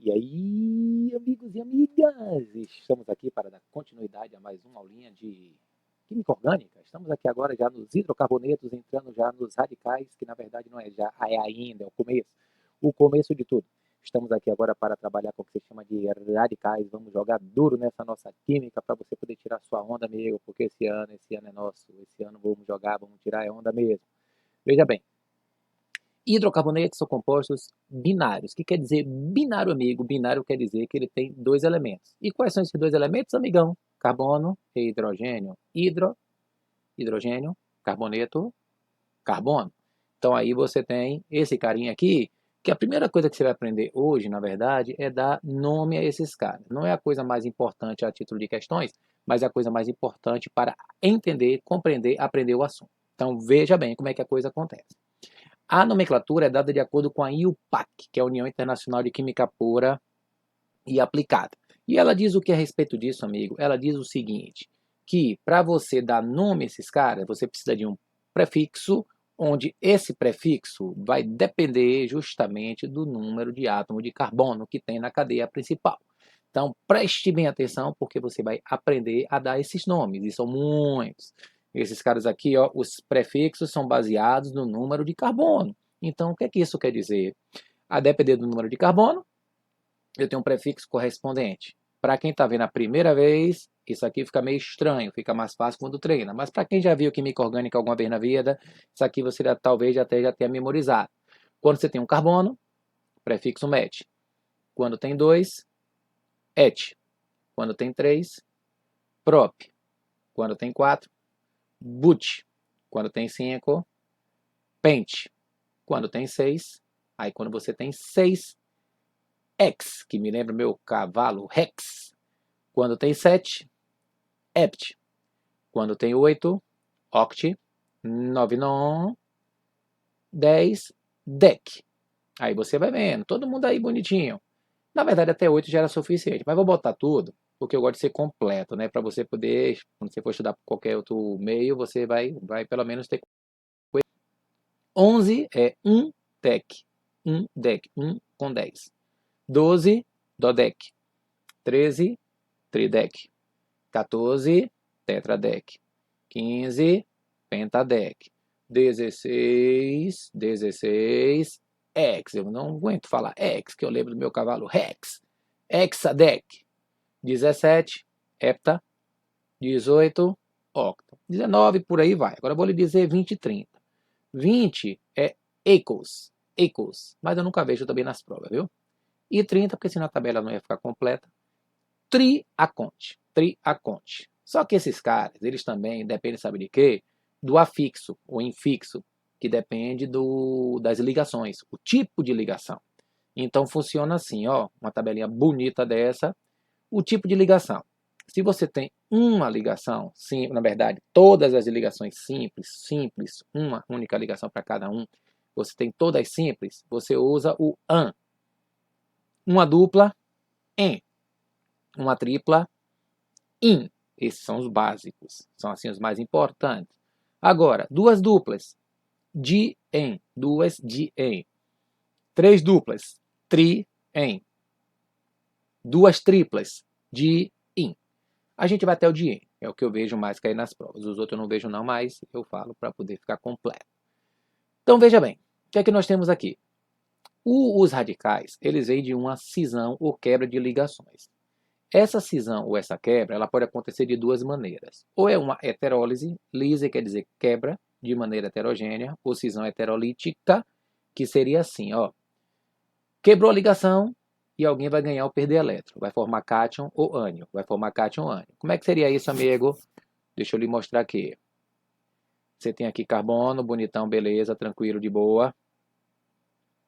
E aí, amigos e amigas, estamos aqui para dar continuidade a mais uma aulinha de química orgânica. Estamos aqui agora já nos hidrocarbonetos, entrando já nos radicais, que na verdade não é já, é ainda, é o começo de tudo. Estamos aqui agora para trabalhar com o que se chama de radicais. Vamos jogar duro nessa nossa química para você poder tirar sua onda, amigo, porque esse ano é nosso. Esse ano vamos jogar, vamos tirar a onda mesmo. Veja bem, hidrocarbonetos são compostos binários. O que quer dizer binário, amigo? Binário quer dizer que ele tem dois elementos. E quais são esses dois elementos, amigão? Carbono e hidrogênio. Hidrogênio, carboneto, carbono. Então aí você tem esse carinha aqui, que a primeira coisa que você vai aprender hoje, na verdade, é dar nome a esses caras. Não é a coisa mais importante a título de questões, mas é a coisa mais importante para entender, compreender, aprender o assunto. Então veja bem como é que a coisa acontece. A nomenclatura é dada de acordo com a IUPAC, que é a União Internacional de Química Pura e Aplicada. E ela diz o que a respeito disso, amigo? Ela diz o seguinte, que para você dar nome a esses caras, você precisa de um prefixo, onde esse prefixo vai depender justamente do número de átomos de carbono que tem na cadeia principal. Então, preste bem atenção, porque você vai aprender a dar esses nomes, e são muitos. Esses caras aqui, ó, os prefixos são baseados no número de carbono. Então, o que é que isso quer dizer? A depender do número de carbono, eu tenho um prefixo correspondente. Para quem está vendo a primeira vez, isso aqui fica meio estranho, fica mais fácil quando treina. Mas para quem já viu química orgânica alguma vez na vida, isso aqui você talvez até já tenha memorizado. Quando você tem um carbono, prefixo met. Quando tem dois, et. Quando tem três, prop. Quando tem quatro, but. Quando tem 5, pent. Quando tem 6, aí quando você tem 6, hex, que me lembra meu cavalo, hex. Quando tem 7, hept. Quando tem 8, oct. 9, non. 10, dec. Aí você vai vendo, todo mundo aí bonitinho. Na verdade, até 8 já era suficiente, mas vou botar tudo, porque eu gosto de ser completo, né? Para você poder, quando você for estudar por qualquer outro meio, você vai pelo menos ter 11 é 1 dec. 1 dec. 1 com 10. 12, dodec. 13, tridec. 14, tetradec. 15, pentadec. 16, hex. Eu não aguento falar hex, que eu lembro do meu cavalo Rex. Hexadec. 17, hepta. 18, octa. 19, por aí vai. Agora eu vou lhe dizer 20 e 30. 20 é equals, mas eu nunca vejo também nas provas, viu? E 30, porque senão a tabela não ia ficar completa. Triaconte. Só que esses caras, eles também dependem, sabe de quê? Do afixo, ou infixo, que depende das ligações, o tipo de ligação. Então funciona assim, ó, uma tabelinha bonita dessa, o tipo de ligação. Se você tem uma ligação, sim, na verdade, todas as ligações simples, uma única ligação para cada um, você tem todas simples, você usa o AN. Uma dupla, EN. Uma tripla, IN. Esses são os básicos, são assim os mais importantes. Agora, duas duplas, DIEN. Duas DIEN. Três duplas, TRIEN. Duas triplas, DIN. A gente vai até o DIEN, é o que eu vejo mais cair nas provas. Os outros eu não vejo não, mas eu falo para poder ficar completo. Então veja bem, o que é que nós temos aqui? Os radicais, eles vêm de uma cisão ou quebra de ligações. Essa cisão ou essa quebra, ela pode acontecer de duas maneiras. Ou é uma heterólise, lise quer dizer quebra de maneira heterogênea, ou cisão heterolítica, que seria assim, ó. Quebrou a ligação e alguém vai ganhar ou perder elétron. Vai formar cátion ou ânion. Como é que seria isso, amigo? Deixa eu lhe mostrar aqui. Você tem aqui carbono, bonitão, beleza, tranquilo, de boa.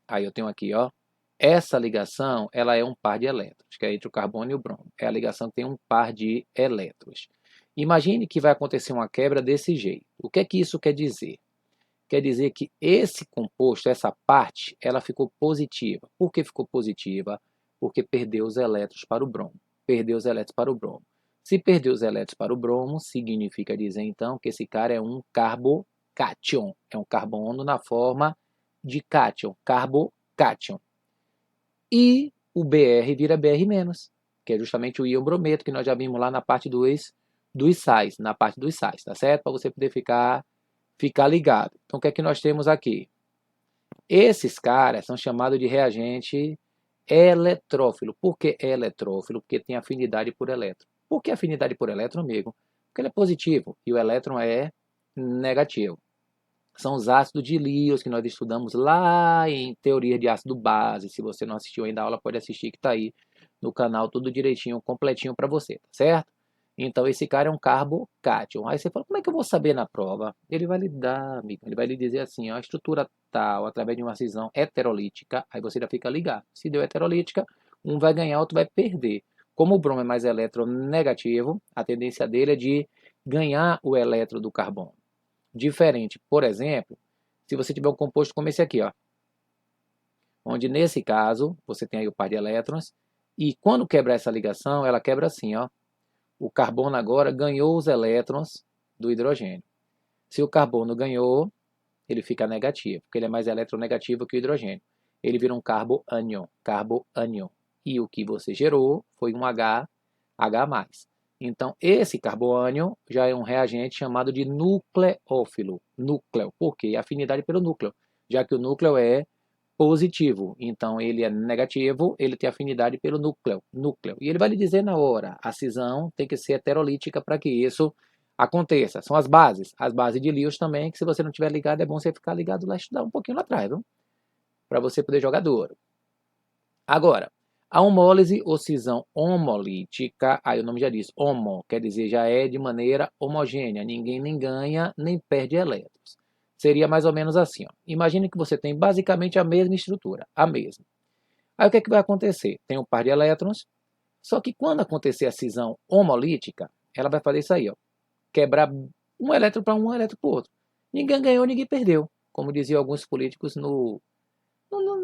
Aí eu tenho aqui, ó. Essa ligação, ela é um par de elétrons, que é entre o carbono e o bromo. É a ligação que tem um par de elétrons. Imagine que vai acontecer uma quebra desse jeito. O que é que isso quer dizer? Quer dizer que esse composto, essa parte, ela ficou positiva. Por que ficou positiva? Porque perdeu os elétrons para o bromo. Se perdeu os elétrons para o bromo, significa dizer então que esse cara é um carbocátion. É um carbono na forma de cátion, carbocátion. E o Br vira Br-, que é justamente o íon brometo, que nós já vimos lá na parte dos sais, tá certo? Para você poder ficar ligado. Então, o que é que nós temos aqui? Esses caras são chamados de reagente eletrófilo. Por que eletrófilo? Porque tem afinidade por elétron. Por que afinidade por elétron, amigo? Porque ele é positivo e o elétron é negativo. São os ácidos de Lewis que nós estudamos lá em teoria de ácido base. Se você não assistiu ainda a aula, pode assistir que está aí no canal tudo direitinho, completinho para você, tá certo? Então esse cara é um carbocátion. Aí você fala, como é que eu vou saber na prova? Ele vai lhe dar, amigo, ele vai lhe dizer assim, ó, a estrutura tal, através de uma cisão heterolítica, aí você já fica ligado. Se deu heterolítica, um vai ganhar, outro vai perder. Como o bromo é mais eletronegativo, a tendência dele é de ganhar o elétron do carbono. Diferente, por exemplo, se você tiver um composto como esse aqui, ó, onde nesse caso você tem aí o par de elétrons, e quando quebrar essa ligação, ela quebra assim, ó. O carbono agora ganhou os elétrons do hidrogênio. Se o carbono ganhou, ele fica negativo, porque ele é mais eletronegativo que o hidrogênio. Ele vira um carboânion, E o que você gerou foi um H+. Então, esse carboânion já é um reagente chamado de nucleófilo. Núcleo, por quê? Afinidade pelo núcleo, já que o núcleo é positivo. Então, ele é negativo, ele tem afinidade pelo núcleo. E ele vai lhe dizer na hora, a cisão tem que ser heterolítica para que isso aconteça. São as bases de Lewis também, que se você não tiver ligado, é bom você ficar ligado lá, estudar um pouquinho lá atrás, viu? Para você poder jogar duro. Agora, a homólise ou cisão homolítica, aí o nome já diz, homo, quer dizer, já é de maneira homogênea, ninguém nem ganha nem perde elétrons. Seria mais ou menos assim, ó. Imagine que você tem basicamente a mesma estrutura, a mesma. Aí o que é que vai acontecer? Tem um par de elétrons, só que quando acontecer a cisão homolítica, ela vai fazer isso aí, ó, quebrar um elétron para um elétron para o outro. Ninguém ganhou, ninguém perdeu, como diziam alguns políticos não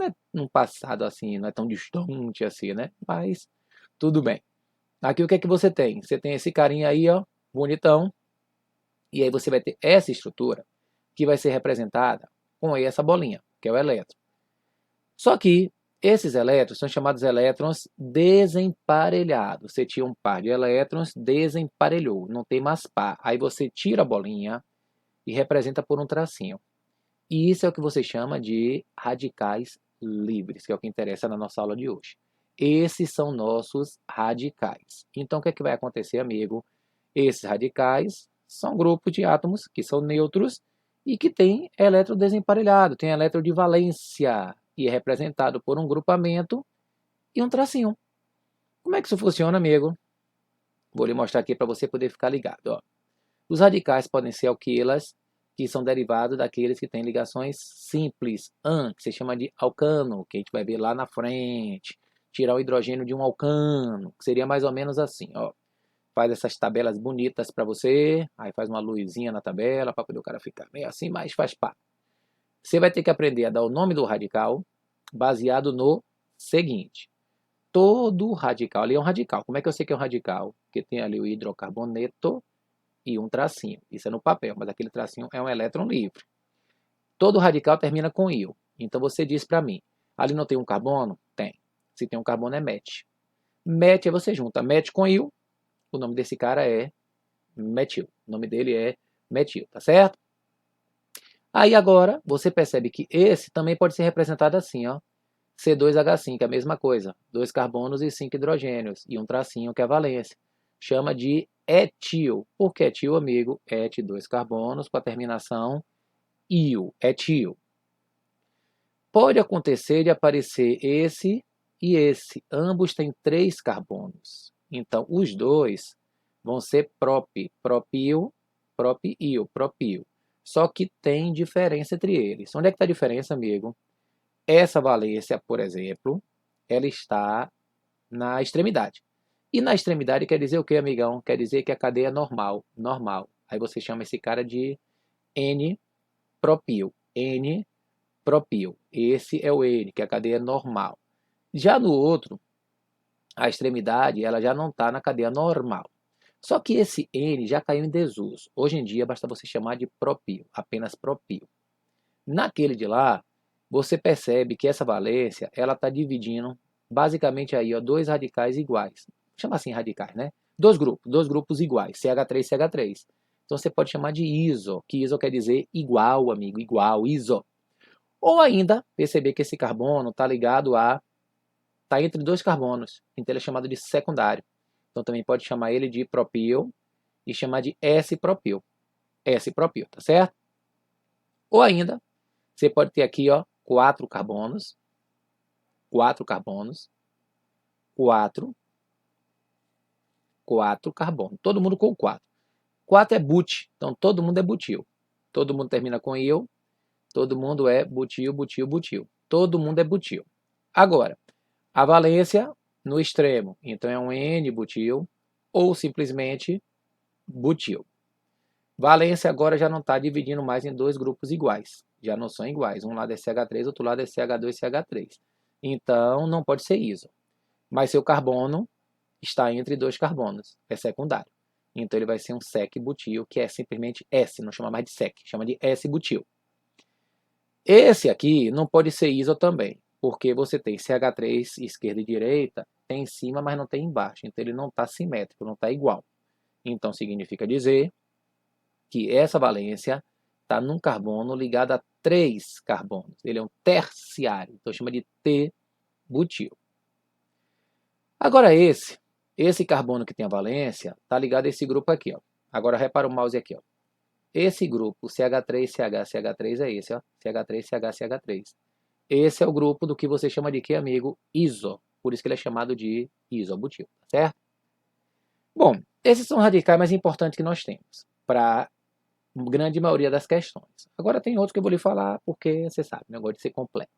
é num passado assim, não é tão distante assim, né? Mas tudo bem. Aqui o que é que você tem? Você tem esse carinha aí, ó, bonitão, e aí você vai ter essa estrutura que vai ser representada com essa bolinha, que é o elétron. Só que esses elétrons são chamados elétrons desemparelhados. Você tinha um par de elétrons, desemparelhou, não tem mais par. Aí você tira a bolinha e representa por um tracinho. E isso é o que você chama de radicais livres, que é o que interessa na nossa aula de hoje. Esses são nossos radicais. Então, o que é que vai acontecer, amigo? Esses radicais são grupos de átomos que são neutros e que têm elétron desemparelhado, tem elétron de valência e é representado por um grupamento e um tracinho. Como é que isso funciona, amigo? Vou lhe mostrar aqui para você poder ficar ligado. Ó. Os radicais podem ser alquilas, que são derivados daqueles que têm ligações simples, que se chama de alcano, que a gente vai ver lá na frente. Tirar o hidrogênio de um alcano, que seria mais ou menos assim, ó. Faz essas tabelas bonitas para você, aí faz uma luzinha na tabela para poder o cara ficar meio assim, mas faz parte. Você vai ter que aprender a dar o nome do radical baseado no seguinte. Todo radical, ali é um radical. Como é que eu sei que é um radical? Porque tem ali o hidrocarboneto e um tracinho. Isso é no papel, mas aquele tracinho é um elétron livre. Todo radical termina com íon. Então você diz para mim, ali não tem um carbono? Tem. Se tem um carbono é MET. MET é você junta MET com íon. O nome desse cara é metil. O nome dele é metil, tá certo? Aí agora você percebe que esse também pode ser representado assim, ó. C2H5, é a mesma coisa. 2 carbonos e 5 hidrogênios. E um tracinho que é a valência. Chama de etil. Por que etil, amigo? Et, 2 carbonos com a terminação io, etil. Pode acontecer de aparecer esse e esse. Ambos têm 3 carbonos. Então, os dois vão ser propio. Só que tem diferença entre eles. Onde é que está a diferença, amigo? Essa valência, por exemplo, ela está na extremidade. E na extremidade quer dizer o que, amigão? Quer dizer que a cadeia é normal. Aí você chama esse cara de N-propil. N-propil. Esse é o N, que é a cadeia normal. Já no outro, a extremidade ela já não está na cadeia normal. Só que esse N já caiu em desuso. Hoje em dia basta você chamar de propil, apenas propil. Naquele de lá, você percebe que essa valência ela está dividindo basicamente aí, ó, dois radicais iguais. Chama assim radicais, né? Dois grupos iguais, CH3 e CH3. Então você pode chamar de iso, que iso quer dizer igual, amigo, igual, iso. Ou ainda perceber que esse carbono está ligado a, está entre dois carbonos, então ele é chamado de secundário. Então também pode chamar ele de propil e chamar de S-propil. S-propil, tá certo? Ou ainda, você pode ter aqui, ó, quatro carbonos, quatro carbonos, todo mundo com 4. 4 é but, então todo mundo é butil. Todo mundo termina com il, todo mundo é butil, butil, butil. Todo mundo é butil. Agora, a valência no extremo, então é um N-butil ou simplesmente butil. Valência agora já não está dividindo mais em dois grupos iguais, já não são iguais. Um lado é CH3, outro lado é CH2 e CH3. Então não pode ser iso. Mas seu carbono está entre dois carbonos, é secundário. Então ele vai ser um sec-butil, que é simplesmente S, não chama mais de sec, chama de S-butil. Esse aqui não pode ser iso também, porque você tem CH3 esquerda e direita, tem em cima, mas não tem embaixo. Então ele não está simétrico, não está igual. Então significa dizer que essa valência está num carbono ligado a 3 carbonos. Ele é um terciário, então chama de T-butil. Agora esse carbono que tem a valência está ligado a esse grupo aqui, ó. Agora repara o mouse aqui, ó. Esse grupo CH3CH3 é esse, ó. CH3CH3. Esse é o grupo do que você chama de quê, amigo? Iso. Por isso que ele é chamado de isobutil, tá certo? Bom, esses são os radicais mais importantes que nós temos para a grande maioria das questões. Agora tem outros que eu vou lhe falar porque você sabe, o negócio de ser completo.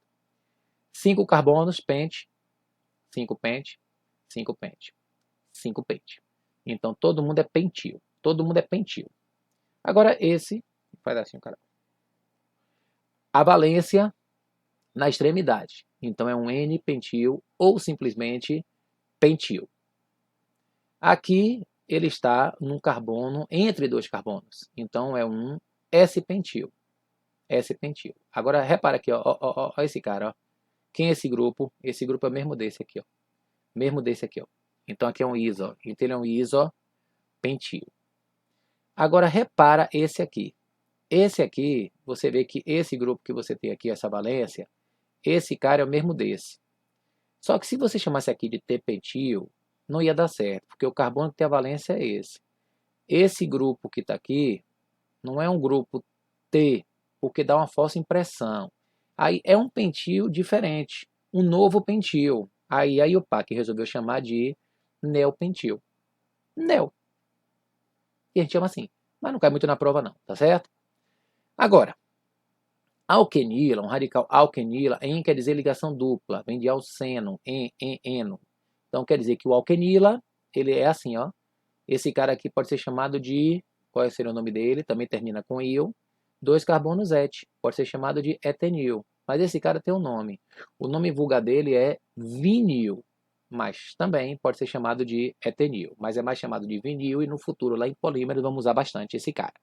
5 carbonos, pente, 5 pente, 5 pente, 5 pente. Então todo mundo é pentil. Todo mundo é pentil. Agora esse, faz assim, cara. A valência na extremidade. Então é um N-pentil ou simplesmente pentil. Aqui ele está num carbono entre dois carbonos. Então é um S-pentil. S-pentil. Agora repara aqui, ó, ó, ó, esse cara, ó. Quem é esse grupo? Esse grupo é o mesmo desse aqui, ó. Mesmo desse aqui, ó. Então aqui é um iso, ó. Então ele é um isopentil. Agora repara esse aqui. Esse aqui, você vê que esse grupo que você tem aqui, essa valência, esse cara é o mesmo desse. Só que se você chamasse aqui de T-pentil, não ia dar certo, porque o carbono que tem a valência é esse. Esse grupo que está aqui não é um grupo T, porque dá uma falsa impressão. Aí é um pentil diferente, um novo pentil. Aí o PAC resolveu chamar de neopentil. Neo. E a gente chama assim, mas não cai muito na prova não, tá certo? Agora, alquenila, um radical alquenila, en quer dizer ligação dupla, vem de alceno, eno. Então quer dizer que o alquenila, ele é assim, ó. Esse cara aqui pode ser chamado de, qual seria o nome dele? Também termina com il. 2 carbonos et, pode ser chamado de etenil. Mas esse cara tem um nome. O nome vulgar dele é vinil, mas também pode ser chamado de etenil. Mas é mais chamado de vinil e no futuro lá em polímeros vamos usar bastante esse cara.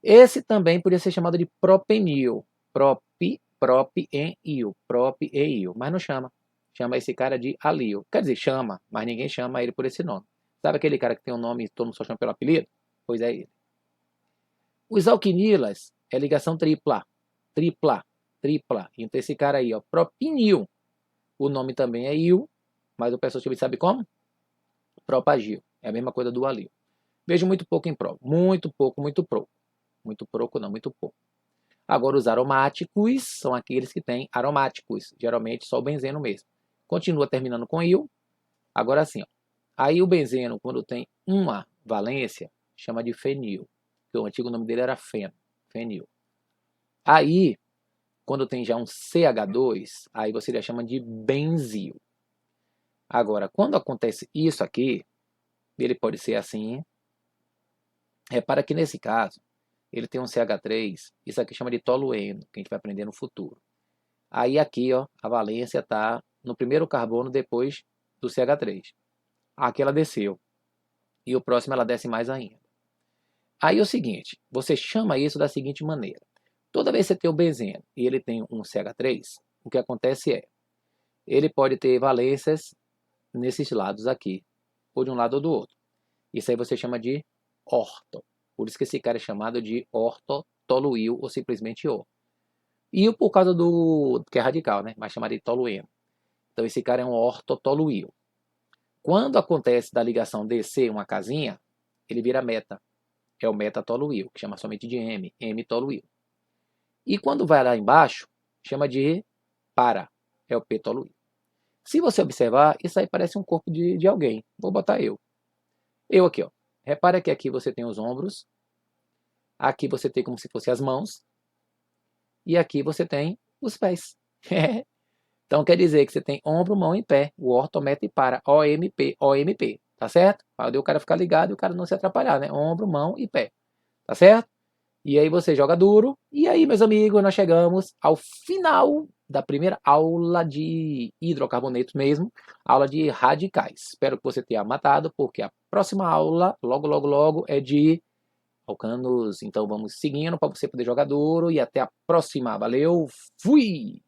Esse também podia ser chamado de propenil. Prop e il, mas não chama. Chama esse cara de alil. Quer dizer, chama, mas ninguém chama ele por esse nome. Sabe aquele cara que tem um nome e todo mundo só chama pelo apelido? Pois é ele. Os alquinilas é ligação tripla. Tripla. Então esse cara aí, ó, propinil. O nome também é il, mas o pessoal sabe como? Propagil. É a mesma coisa do alil. Vejo muito pouco em prova. Muito pouco, muito pouco. Muito pouco não, muito pouco. Agora os aromáticos são aqueles que têm aromáticos. Geralmente só o benzeno mesmo. Continua terminando com il. Agora sim, ó. Aí o benzeno, quando tem uma valência, chama de fenil. Porque o antigo nome dele era fenil. Aí, quando tem já um CH2, aí você já chama de benzil. Agora, quando acontece isso aqui, ele pode ser assim. Repara que nesse caso, ele tem um CH3, isso aqui chama de tolueno, que a gente vai aprender no futuro. Aí aqui, ó, a valência está no primeiro carbono depois do CH3. Aqui ela desceu. E o próximo ela desce mais ainda. Aí é o seguinte, você chama isso da seguinte maneira. Toda vez que você tem o benzeno e ele tem um CH3, o que acontece é, ele pode ter valências nesses lados aqui, ou de um lado ou do outro. Isso aí você chama de orto. Por isso que esse cara é chamado de ortotoluil ou simplesmente O. E por causa do que é radical, né? Mas chama de tolueno. Então esse cara é um ortotoluil. Quando acontece da ligação descer uma casinha, ele vira meta. É o metatoluil, que chama somente de M-toluil. E quando vai lá embaixo, chama de para, é o P-toluil. Se você observar, isso aí parece um corpo de alguém. Vou botar eu. Eu aqui, ó. Repara que aqui você tem os ombros, aqui você tem como se fossem as mãos, e aqui você tem os pés. Então quer dizer que você tem ombro, mão e pé. O orto, meta e para. OMP, OMP. Tá certo? Aí o cara ficar ligado e o cara não se atrapalhar, né? Ombro, mão e pé. Tá certo? E aí você joga duro. E aí, meus amigos, nós chegamos ao final da primeira aula de hidrocarbonetos mesmo. Aula de radicais. Espero que você tenha matado, porque a próxima aula, logo, logo, logo, é de alcanos. Então vamos seguindo para você poder jogar duro. E até a próxima. Valeu, fui!